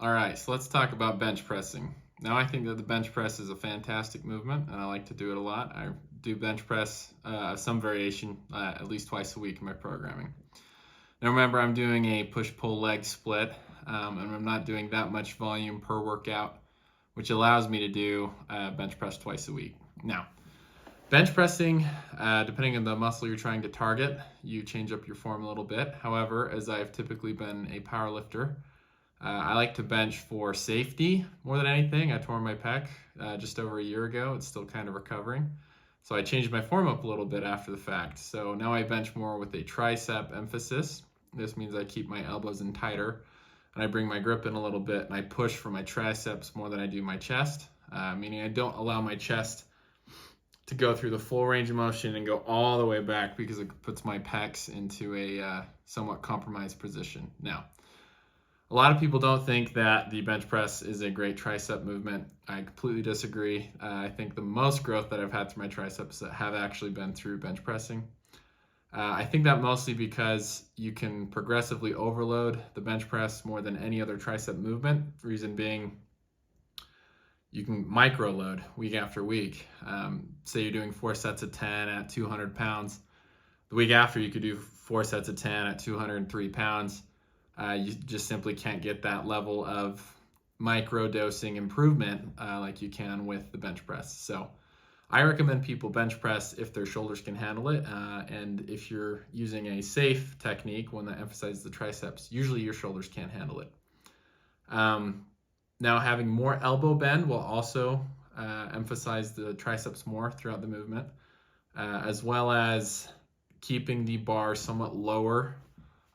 All right, so let's talk about bench pressing. Now, I think that the bench press is a fantastic movement, and I like to do it a lot. I do bench press some variation at least twice a week in my programming. Now, remember, I'm doing a push-pull leg split, and I'm not doing that much volume per workout, which allows me to do bench press twice a week. Now, bench pressing, depending on the muscle you're trying to target, you change up your form a little bit. However, as I've typically been a power lifter, I like to bench for safety more than anything. I tore my pec just over a year ago. It's still kind of recovering. So I changed my form up a little bit after the fact. So now I bench more with a tricep emphasis. This means I keep my elbows in tighter and I bring my grip in a little bit and I push for my triceps more than I do my chest, meaning I don't allow my chest to go through the full range of motion and go all the way back because it puts my pecs into a somewhat compromised position. Now, a lot of people don't think that the bench press is a great tricep movement. I completely disagree. I think the most growth that I've had through my triceps have actually been through bench pressing. I think that mostly because you can progressively overload the bench press more than any other tricep movement. Reason being, you can micro load week after week. Say you're doing 4 sets of 10 at 200 pounds. The week after, you could do 4 sets of 10 at 203 pounds. You just simply can't get that level of micro dosing improvement like you can with the bench press. So I recommend people bench press if their shoulders can handle it. And if you're using a safe technique, one that emphasizes the triceps, usually your shoulders can't handle it. Now, having more elbow bend will also emphasize the triceps more throughout the movement, as well as keeping the bar somewhat lower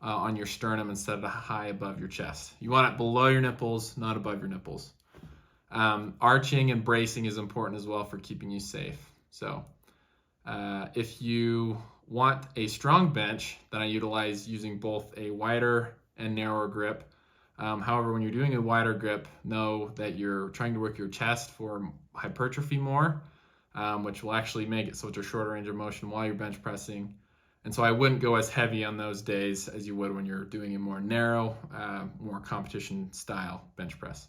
on your sternum instead of high above your chest. You want it below your nipples, not above your nipples. Arching and bracing is important as well for keeping you safe. So if you want a strong bench, then I utilize using both a wider and narrower grip. However, when you're doing a wider grip, know that you're trying to work your chest for hypertrophy more, which will actually make it so it's a shorter range of motion while you're bench pressing. And so I wouldn't go as heavy on those days as you would when you're doing a more narrow, more competition style bench press.